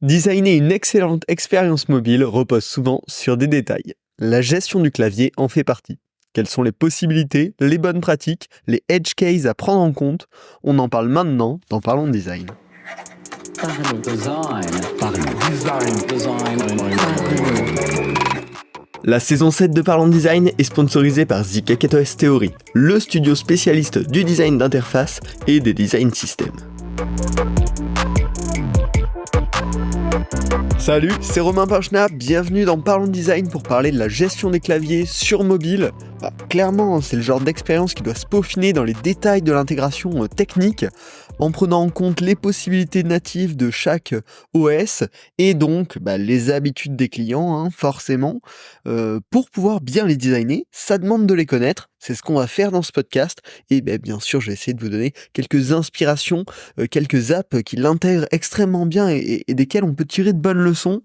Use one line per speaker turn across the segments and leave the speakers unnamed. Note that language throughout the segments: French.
Designer une excellente expérience mobile repose souvent sur des détails. La gestion du clavier en fait partie. Quelles sont les possibilités, les bonnes pratiques, les edge cases à prendre en compte? On en parle maintenant dans Parlons Design. La saison 7 de Parlons Design est sponsorisée par The KKOS Theory, le studio spécialiste du design d'interface et des design systems. Salut, c'est Romain Pachna, bienvenue dans Parlons Design pour parler de la gestion des claviers sur mobile. Clairement, c'est le genre d'expérience qui doit se peaufiner dans les détails de l'intégration technique, en prenant en compte les possibilités natives de chaque OS, et donc les habitudes des clients, forcément. Pour pouvoir bien les designer, ça demande de les connaître, c'est ce qu'on va faire dans ce podcast, et bien sûr je vais essayer de vous donner quelques inspirations, quelques apps qui l'intègrent extrêmement bien et desquelles on peut tirer de bonnes leçons.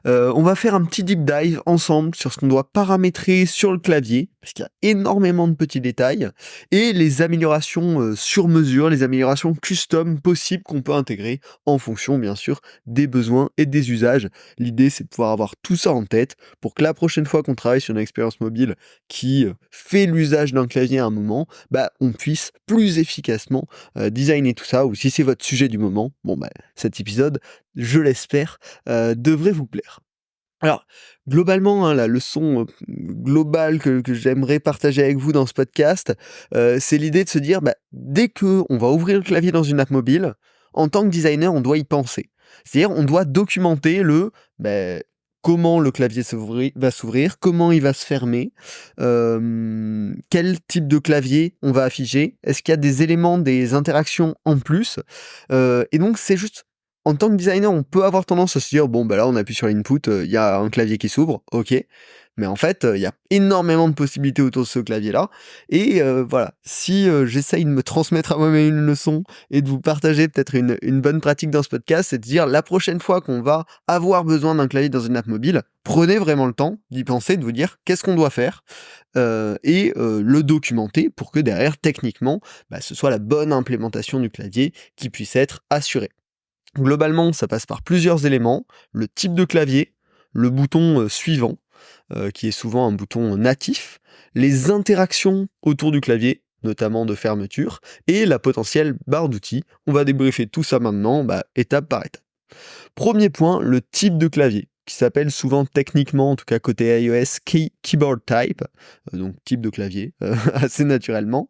On va faire un petit deep dive ensemble sur ce qu'on doit paramétrer sur le clavier, parce qu'il y a énormément de petits détails, et les améliorations sur mesure, les améliorations custom possibles qu'on peut intégrer en fonction bien sûr des besoins et des usages. L'idée c'est de pouvoir avoir tout ça en tête pour que la prochaine fois qu'on travaille sur une expérience mobile qui fait l'usage d'un clavier à un moment, on puisse plus efficacement designer tout ça, ou si c'est votre sujet du moment, cet épisode, je l'espère, devrait vous plaire. Alors, globalement, la leçon globale que j'aimerais partager avec vous dans ce podcast, c'est l'idée de se dire, dès qu'on va ouvrir le clavier dans une app mobile, en tant que designer, on doit y penser. C'est-à-dire, on doit documenter comment le clavier va s'ouvrir, comment il va se fermer, quel type de clavier on va afficher, est-ce qu'il y a des éléments, des interactions en plus, et donc c'est juste. En tant que designer, on peut avoir tendance à se dire, là, on appuie sur l'input, il y a un clavier qui s'ouvre, ok. Mais en fait, il y a énormément de possibilités autour de ce clavier-là. Et voilà, si j'essaye de me transmettre à moi-même une leçon et de vous partager peut-être une bonne pratique dans ce podcast, c'est de dire, la prochaine fois qu'on va avoir besoin d'un clavier dans une app mobile, prenez vraiment le temps d'y penser, de vous dire qu'est-ce qu'on doit faire, et le documenter pour que derrière, techniquement, ce soit la bonne implémentation du clavier qui puisse être assurée. Globalement, ça passe par plusieurs éléments, le type de clavier, le bouton suivant, qui est souvent un bouton natif, les interactions autour du clavier, notamment de fermeture, et la potentielle barre d'outils. On va débriefer tout ça maintenant, étape par étape. Premier point, le type de clavier, qui s'appelle souvent techniquement, en tout cas côté iOS, Keyboard Type, donc type de clavier, assez naturellement.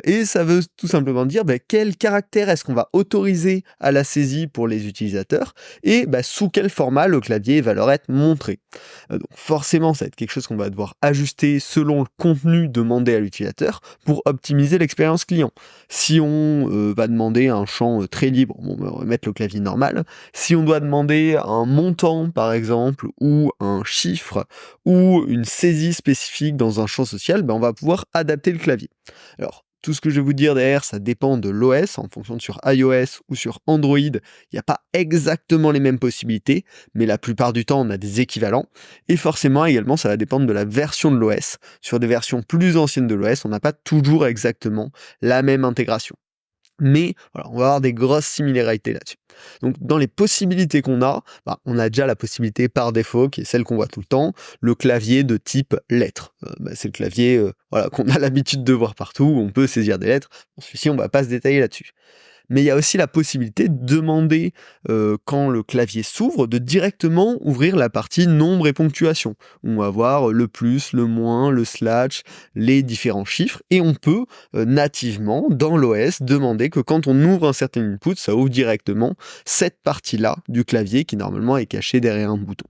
Et ça veut tout simplement dire quel caractère est-ce qu'on va autoriser à la saisie pour les utilisateurs, et sous quel format le clavier va leur être montré. Donc forcément, ça va être quelque chose qu'on va devoir ajuster selon le contenu demandé à l'utilisateur pour optimiser l'expérience client. Si on va demander un champ très libre, on va mettre le clavier normal. Si on doit demander un montant, par exemple, ou un chiffre, ou une saisie spécifique dans un champ social, on va pouvoir adapter le clavier. Alors, tout ce que je vais vous dire derrière, ça dépend de l'OS, en fonction de sur iOS ou sur Android, il n'y a pas exactement les mêmes possibilités, mais la plupart du temps, on a des équivalents, et forcément, également, ça va dépendre de la version de l'OS. Sur des versions plus anciennes de l'OS, on n'a pas toujours exactement la même intégration. Mais voilà, on va avoir des grosses similarités là-dessus. Donc dans les possibilités qu'on a, on a déjà la possibilité par défaut, qui est celle qu'on voit tout le temps, le clavier de type lettres. C'est le clavier qu'on a l'habitude de voir partout, où on peut saisir des lettres. Bon, celui-ci, on va pas se détailler là-dessus. Mais il y a aussi la possibilité de demander, quand le clavier s'ouvre, de directement ouvrir la partie nombre et ponctuation. On va voir le plus, le moins, le slash, les différents chiffres, et on peut nativement, dans l'OS, demander que quand on ouvre un certain input, ça ouvre directement cette partie-là du clavier qui normalement est cachée derrière un bouton.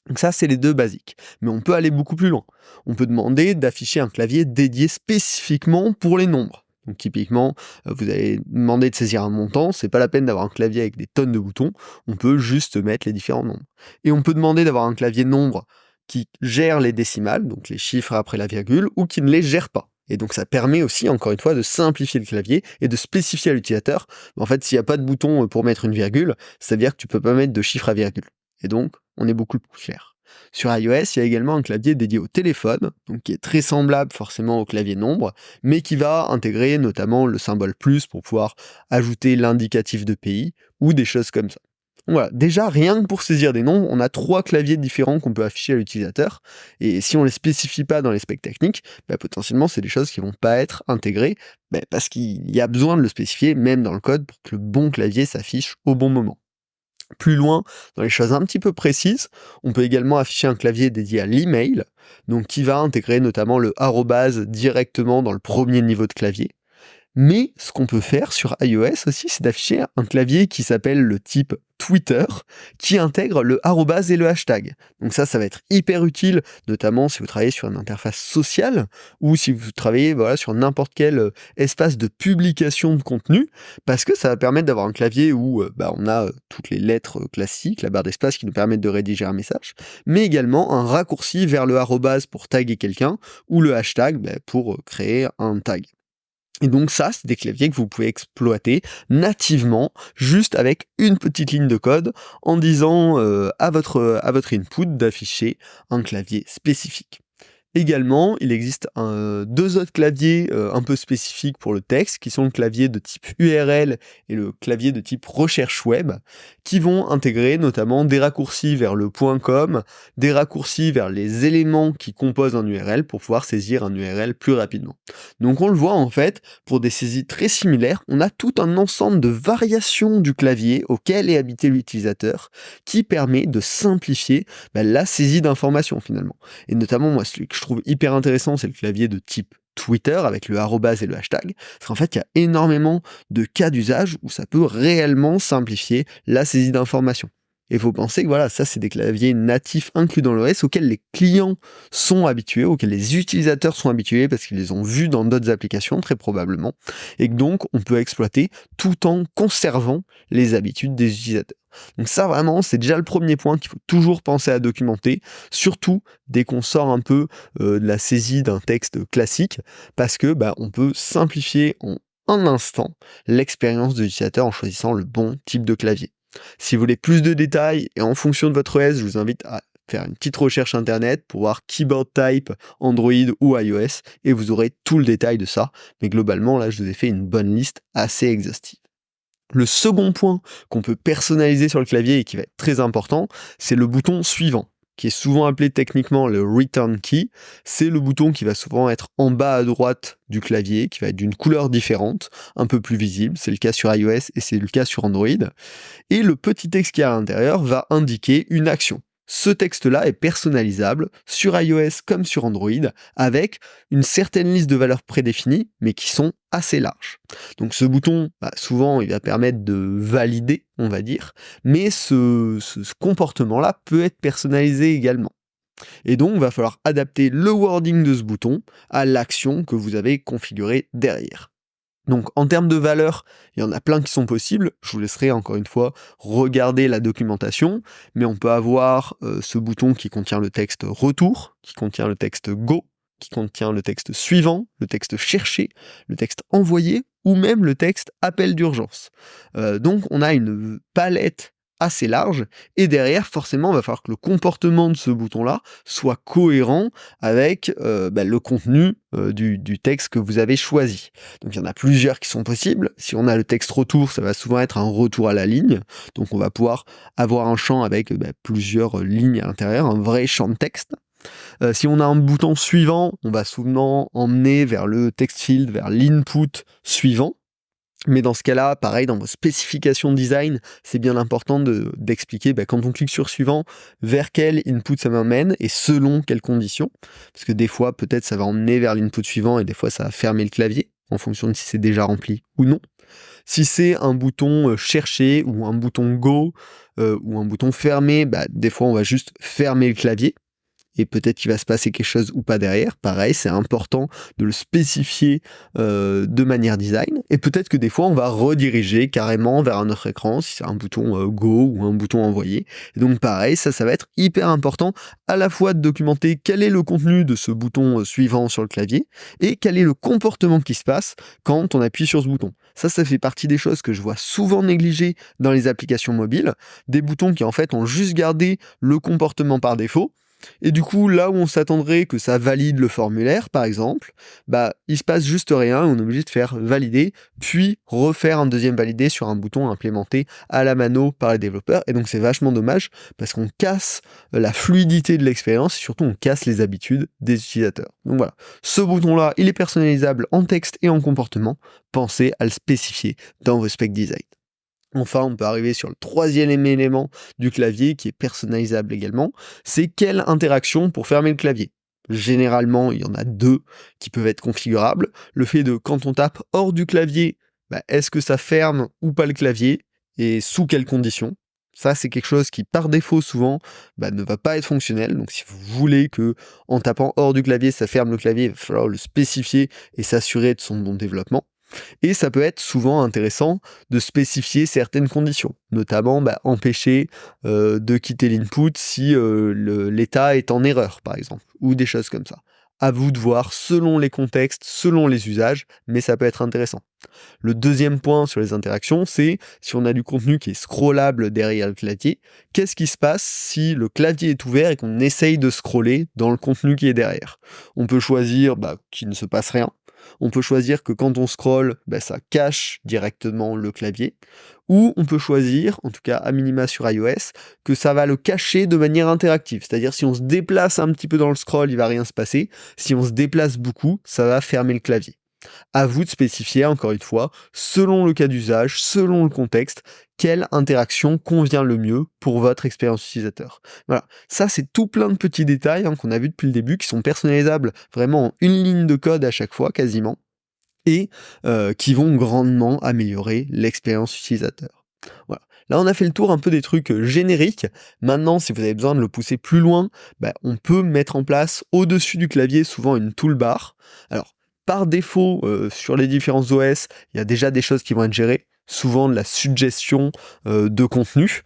Donc ça, c'est les deux basiques. Mais on peut aller beaucoup plus loin. On peut demander d'afficher un clavier dédié spécifiquement pour les nombres. Donc typiquement, vous allez demander de saisir un montant, c'est pas la peine d'avoir un clavier avec des tonnes de boutons, on peut juste mettre les différents nombres. Et on peut demander d'avoir un clavier nombre qui gère les décimales, donc les chiffres après la virgule, ou qui ne les gère pas. Et donc ça permet aussi, encore une fois, de simplifier le clavier et de spécifier à l'utilisateur, en fait, s'il n'y a pas de bouton pour mettre une virgule, ça veut dire que tu peux pas mettre de chiffre à virgule. Et donc, on est beaucoup plus clair. Sur iOS, il y a également un clavier dédié au téléphone, donc qui est très semblable forcément au clavier nombre, mais qui va intégrer notamment le symbole plus pour pouvoir ajouter l'indicatif de pays ou des choses comme ça. Voilà, déjà rien que pour saisir des noms, on a 3 claviers différents qu'on peut afficher à l'utilisateur et si on les spécifie pas dans les specs techniques, potentiellement c'est des choses qui vont pas être intégrées, parce qu'il y a besoin de le spécifier même dans le code pour que le bon clavier s'affiche au bon moment. Plus loin, dans les choses un petit peu précises, on peut également afficher un clavier dédié à l'email, donc qui va intégrer notamment le arrobase directement dans le premier niveau de clavier. Mais ce qu'on peut faire sur iOS aussi, c'est d'afficher un clavier qui s'appelle le type Twitter, qui intègre le arrobase et le hashtag. Donc ça va être hyper utile, notamment si vous travaillez sur une interface sociale, ou si vous travaillez sur n'importe quel espace de publication de contenu, parce que ça va permettre d'avoir un clavier où on a toutes les lettres classiques, la barre d'espace qui nous permettent de rédiger un message, mais également un raccourci vers le arrobase pour taguer quelqu'un, ou le hashtag pour créer un tag. Et donc ça, c'est des claviers que vous pouvez exploiter nativement, juste avec une petite ligne de code, en disant à votre input d'afficher un clavier spécifique. Également, il existe 2 autres claviers un peu spécifiques pour le texte, qui sont le clavier de type URL et le clavier de type recherche web, qui vont intégrer notamment des raccourcis vers le .com, des raccourcis vers les éléments qui composent un URL pour pouvoir saisir un URL plus rapidement. Donc on le voit en fait, pour des saisies très similaires, on a tout un ensemble de variations du clavier auquel est habité l'utilisateur, qui permet de simplifier la saisie d'informations finalement. Et notamment moi, celui que je trouve hyper intéressant, c'est le clavier de type Twitter avec le arrobase et le hashtag, parce qu'en fait, il y a énormément de cas d'usage où ça peut réellement simplifier la saisie d'informations. Et il faut penser que ça c'est des claviers natifs inclus dans l'OS auxquels les clients sont habitués, auxquels les utilisateurs sont habitués parce qu'ils les ont vus dans d'autres applications très probablement, et que donc on peut exploiter tout en conservant les habitudes des utilisateurs. Donc ça vraiment c'est déjà le premier point qu'il faut toujours penser à documenter, surtout dès qu'on sort un peu de la saisie d'un texte classique, parce que on peut simplifier en un instant l'expérience de l'utilisateur en choisissant le bon type de clavier. Si vous voulez plus de détails et en fonction de votre OS, je vous invite à faire une petite recherche internet pour voir keyboard type, Android ou iOS, et vous aurez tout le détail de ça. Mais globalement, là, je vous ai fait une bonne liste assez exhaustive. Le second point qu'on peut personnaliser sur le clavier et qui va être très important, c'est le bouton suivant, qui est souvent appelé techniquement le return key. C'est le bouton qui va souvent être en bas à droite du clavier, qui va être d'une couleur différente, un peu plus visible. C'est le cas sur iOS et c'est le cas sur Android. Et le petit texte qui est à l'intérieur va indiquer une action. Ce texte-là est personnalisable sur iOS comme sur Android avec une certaine liste de valeurs prédéfinies, mais qui sont assez larges. Donc ce bouton, souvent, il va permettre de valider, on va dire, mais ce comportement-là peut être personnalisé également. Et donc, il va falloir adapter le wording de ce bouton à l'action que vous avez configurée derrière. Donc en termes de valeurs, il y en a plein qui sont possibles, je vous laisserai encore une fois regarder la documentation, mais on peut avoir ce bouton qui contient le texte retour, qui contient le texte go, qui contient le texte suivant, le texte cherché, le texte envoyé, ou même le texte appel d'urgence. Donc on a une palette assez large, et derrière, forcément, il va falloir que le comportement de ce bouton-là soit cohérent avec le contenu du texte que vous avez choisi. Donc il y en a plusieurs qui sont possibles. Si on a le texte retour, ça va souvent être un retour à la ligne, donc on va pouvoir avoir un champ avec plusieurs lignes à l'intérieur, un vrai champ de texte. Si on a un bouton suivant, on va souvent emmener vers le text field, vers l'input suivant. Mais dans ce cas-là, pareil, dans vos spécifications design, c'est bien important d'expliquer quand on clique sur suivant, vers quel input ça m'emmène et selon quelles conditions. Parce que des fois, peut-être ça va emmener vers l'input suivant et des fois ça va fermer le clavier en fonction de si c'est déjà rempli ou non. Si c'est un bouton chercher ou un bouton go ou un bouton fermer, des fois on va juste fermer le clavier. Et peut-être qu'il va se passer quelque chose ou pas derrière. Pareil, c'est important de le spécifier de manière design. Et peut-être que des fois, on va rediriger carrément vers un autre écran, si c'est un bouton Go ou un bouton envoyé. Et donc pareil, ça va être hyper important à la fois de documenter quel est le contenu de ce bouton suivant sur le clavier et quel est le comportement qui se passe quand on appuie sur ce bouton. Ça fait partie des choses que je vois souvent négligées dans les applications mobiles. Des boutons qui en fait ont juste gardé le comportement par défaut, Et du coup, là où on s'attendrait que ça valide le formulaire, par exemple, il se passe juste rien et on est obligé de faire valider, puis refaire un deuxième validé sur un bouton implémenté à la mano par les développeurs. Et donc c'est vachement dommage parce qu'on casse la fluidité de l'expérience et surtout on casse les habitudes des utilisateurs. Donc voilà, ce bouton-là, il est personnalisable en texte et en comportement. Pensez à le spécifier dans vos spec design. Enfin, on peut arriver sur le troisième élément du clavier qui est personnalisable également, c'est quelle interaction pour fermer le clavier. Généralement, il y en a deux qui peuvent être configurables. Le fait de quand on tape hors du clavier, est-ce que ça ferme ou pas le clavier et sous quelles conditions. Ça, c'est quelque chose qui, par défaut, souvent, ne va pas être fonctionnel. Donc, si vous voulez que, en tapant hors du clavier, ça ferme le clavier, il va falloir le spécifier et s'assurer de son bon développement. Et ça peut être souvent intéressant de spécifier certaines conditions, notamment empêcher de quitter l'input si l'état est en erreur, par exemple, ou des choses comme ça. À vous de voir selon les contextes, selon les usages, mais ça peut être intéressant. Le deuxième point sur les interactions, c'est si on a du contenu qui est scrollable derrière le clavier, qu'est-ce qui se passe si le clavier est ouvert et qu'on essaye de scroller dans le contenu qui est derrière. On peut choisir qu'il ne se passe rien. On peut choisir que quand on scrolle, ça cache directement le clavier. Ou on peut choisir, en tout cas à minima sur iOS, que ça va le cacher de manière interactive. C'est-à-dire si on se déplace un petit peu dans le scroll, il va rien se passer. Si on se déplace beaucoup, ça va fermer le clavier. À vous de spécifier, encore une fois, selon le cas d'usage, selon le contexte, quelle interaction convient le mieux pour votre expérience utilisateur. Voilà, ça c'est tout plein de petits détails qu'on a vu depuis le début, qui sont personnalisables vraiment en une ligne de code à chaque fois, quasiment, et qui vont grandement améliorer l'expérience utilisateur. Voilà. Là, on a fait le tour un peu des trucs génériques. Maintenant, si vous avez besoin de le pousser plus loin, on peut mettre en place au-dessus du clavier souvent une toolbar. Alors, par défaut, sur les différents OS, il y a déjà des choses qui vont être gérées. Souvent de la suggestion de contenu,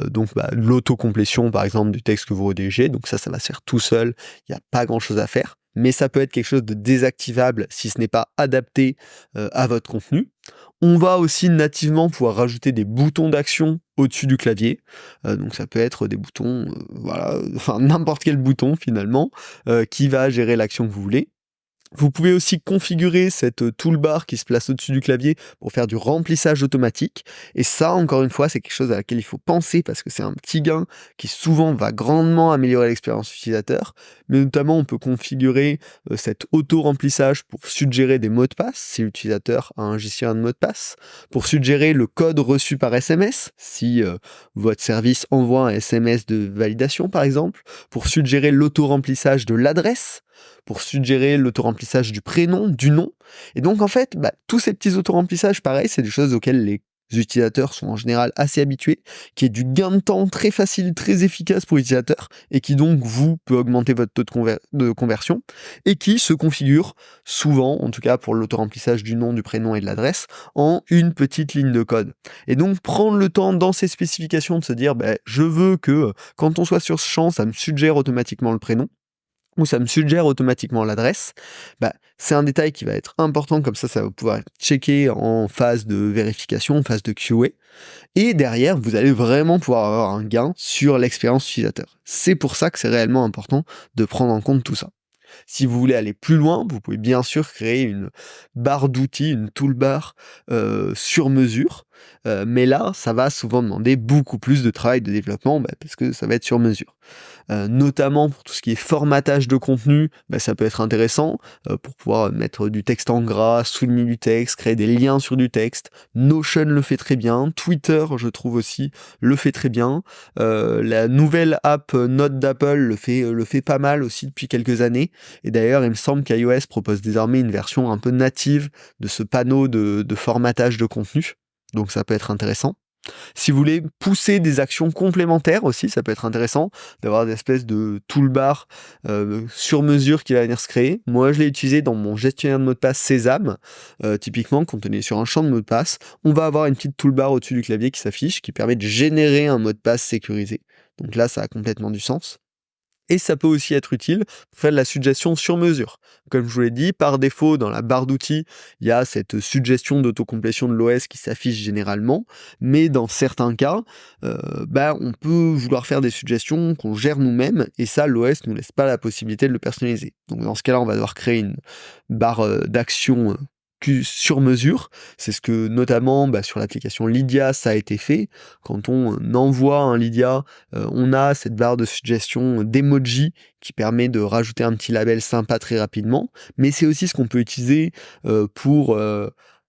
donc l'autocomplétion par exemple du texte que vous rédigez, donc ça va se faire tout seul, il n'y a pas grand chose à faire, mais ça peut être quelque chose de désactivable si ce n'est pas adapté à votre contenu. On va aussi nativement pouvoir rajouter des boutons d'action au-dessus du clavier, donc ça peut être des boutons, n'importe quel bouton finalement, qui va gérer l'action que vous voulez. Vous pouvez aussi configurer cette toolbar qui se place au-dessus du clavier pour faire du remplissage automatique. Et ça, encore une fois, c'est quelque chose à laquelle il faut penser parce que c'est un petit gain qui souvent va grandement améliorer l'expérience utilisateur. Mais notamment, on peut configurer cet auto-remplissage pour suggérer des mots de passe si l'utilisateur a un gestionnaire de mots de passe, pour suggérer le code reçu par SMS si votre service envoie un SMS de validation par exemple, pour suggérer l'auto-remplissage de l'adresse, pour suggérer l'auto-remplissage du prénom, du nom. Et donc en fait, tous ces petits auto-remplissages, pareil, c'est des choses auxquelles les utilisateurs sont en général assez habitués, qui est du gain de temps très facile, très efficace pour l'utilisateur, et qui donc peut augmenter votre taux de conversion, et qui se configure souvent, en tout cas pour l'auto-remplissage du nom, du prénom et de l'adresse, en une petite ligne de code. Et donc prendre le temps dans ces spécifications de se dire, je veux que quand on soit sur ce champ, ça me suggère automatiquement le prénom, ou ça me suggère automatiquement l'adresse, c'est un détail qui va être important, comme ça va pouvoir être checké en phase de vérification, en phase de QA, et derrière, vous allez vraiment pouvoir avoir un gain sur l'expérience utilisateur. C'est pour ça que c'est réellement important de prendre en compte tout ça. Si vous voulez aller plus loin, vous pouvez bien sûr créer une barre d'outils, une toolbar sur mesure, mais là, ça va souvent demander beaucoup plus de travail de développement parce que ça va être sur mesure. Notamment pour tout ce qui est formatage de contenu, ça peut être intéressant pour pouvoir mettre du texte en gras, souligner du texte, créer des liens sur du texte. Notion le fait très bien, Twitter, je trouve aussi, le fait très bien. La nouvelle app Note d'Apple le fait pas mal aussi depuis quelques années. Et d'ailleurs, il me semble qu'iOS propose désormais une version un peu native de ce panneau de formatage de contenu. Donc ça peut être intéressant. Si vous voulez pousser des actions complémentaires aussi, ça peut être intéressant d'avoir des espèces de toolbar sur mesure qui va venir se créer. Moi, je l'ai utilisé dans mon gestionnaire de mots de passe Sésame. Typiquement, quand on est sur un champ de mots de passe, on va avoir une petite toolbar au-dessus du clavier qui s'affiche, qui permet de générer un mot de passe sécurisé. Donc là, ça a complètement du sens. Et ça peut aussi être utile pour faire de la suggestion sur mesure. Comme je vous l'ai dit, par défaut, dans la barre d'outils, il y a cette suggestion d'autocomplétion de l'OS qui s'affiche généralement, mais dans certains cas, on peut vouloir faire des suggestions qu'on gère nous-mêmes, et ça, l'OS ne nous laisse pas la possibilité de le personnaliser. Donc dans ce cas-là, on va devoir créer une barre d'action sur mesure. C'est ce que notamment sur l'application Lydia ça a été fait. Quand on envoie un Lydia, on a cette barre de suggestion d'emoji qui permet de rajouter un petit label sympa très rapidement, mais c'est aussi ce qu'on peut utiliser pour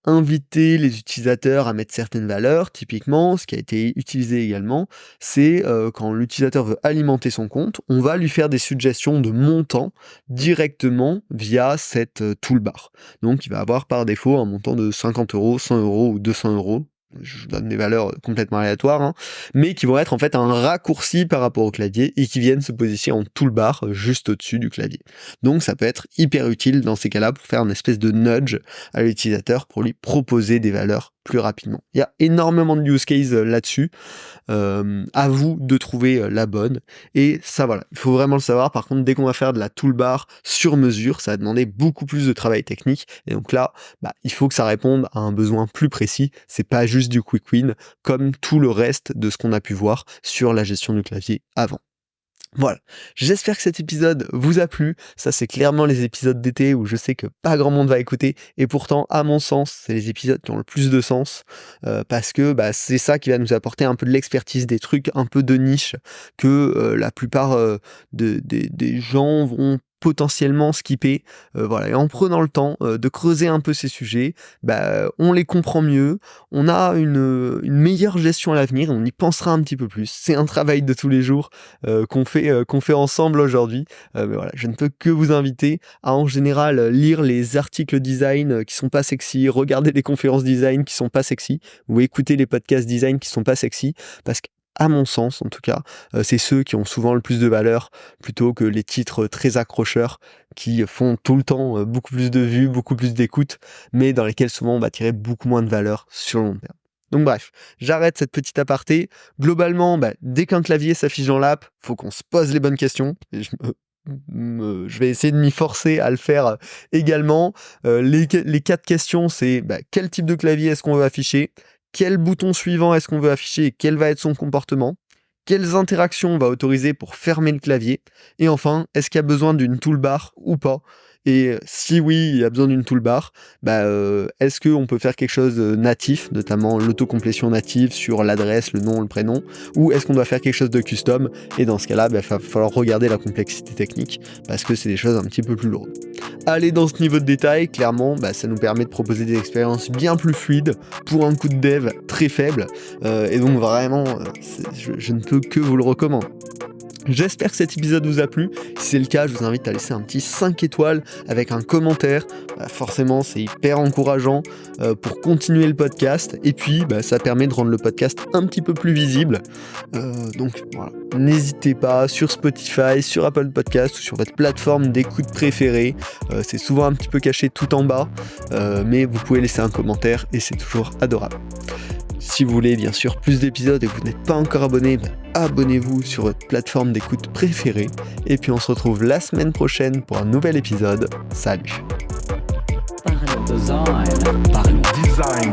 inviter les utilisateurs à mettre certaines valeurs. Typiquement, ce qui a été utilisé également, c'est quand l'utilisateur veut alimenter son compte, on va lui faire des suggestions de montant directement via cette toolbar. Donc il va avoir par défaut un montant de 50 €, 100 € ou 200 €. Je donne des valeurs complètement aléatoires, mais qui vont être en fait un raccourci par rapport au clavier et qui viennent se positionner en toolbar juste au-dessus du clavier. Donc ça peut être hyper utile dans ces cas-là pour faire une espèce de nudge à l'utilisateur pour lui proposer des valeurs plus rapidement. Il y a énormément de use cases là-dessus. À vous de trouver la bonne. Et ça, voilà, il faut vraiment le savoir. Par contre, dès qu'on va faire de la toolbar sur mesure, ça va demander beaucoup plus de travail technique. Et donc là, il faut que ça réponde à un besoin plus précis. C'est pas juste du quick win, comme tout le reste de ce qu'on a pu voir sur la gestion du clavier avant. Voilà, j'espère que cet épisode vous a plu. Ça, c'est clairement les épisodes d'été où je sais que pas grand monde va écouter, et pourtant, à mon sens, c'est les épisodes qui ont le plus de sens, parce que c'est ça qui va nous apporter un peu de l'expertise, des trucs un peu de niche que la plupart des gens vont potentiellement skipper, voilà. Et en prenant le temps de creuser un peu ces sujets, on les comprend mieux, on a une meilleure gestion à l'avenir, et on y pensera un petit peu plus. C'est un travail de tous les jours qu'on fait ensemble aujourd'hui. Mais voilà, je ne peux que vous inviter à en général lire les articles design qui sont pas sexy, regarder les conférences design qui sont pas sexy, ou écouter les podcasts design qui sont pas sexy, parce que à mon sens, en tout cas, c'est ceux qui ont souvent le plus de valeur, plutôt que les titres très accrocheurs qui font tout le temps beaucoup plus de vues, beaucoup plus d'écoutes, mais dans lesquels souvent on va tirer beaucoup moins de valeur sur le long terme. Donc bref, j'arrête cette petite aparté. Globalement, dès qu'un clavier s'affiche dans l'app, faut qu'on se pose les bonnes questions. Et je vais essayer de m'y forcer à le faire également. Les 4 questions, c'est quel type de clavier est-ce qu'on veut afficher ? Quel bouton suivant est-ce qu'on veut afficher et quel va être son comportement? Quelles interactions on va autoriser pour fermer le clavier? Et enfin, est-ce qu'il y a besoin d'une toolbar ou pas? Et si oui, il y a besoin d'une toolbar, est-ce qu'on peut faire quelque chose de natif, notamment l'autocomplétion native sur l'adresse, le nom, le prénom, ou est-ce qu'on doit faire quelque chose de custom? Et dans ce cas-là, il va falloir regarder la complexité technique, parce que c'est des choses un petit peu plus lourdes. Aller dans ce niveau de détail, clairement, ça nous permet de proposer des expériences bien plus fluides pour un coût de dev très faible, et donc vraiment, je ne peux que vous le recommander. J'espère que cet épisode vous a plu. Si c'est le cas, je vous invite à laisser un petit 5 étoiles avec un commentaire. Forcément, c'est hyper encourageant pour continuer le podcast. Et puis, ça permet de rendre le podcast un petit peu plus visible. Donc voilà, n'hésitez pas sur Spotify, sur Apple Podcast ou sur votre plateforme d'écoute préférée. C'est souvent un petit peu caché tout en bas, mais vous pouvez laisser un commentaire et c'est toujours adorable. Si vous voulez bien sûr plus d'épisodes et que vous n'êêtes pas encore abonné, abonnez-vous sur votre plateforme d'écoute préférée. Et puis on se retrouve la semaine prochaine pour un nouvel épisode. Salut.
Parlons design.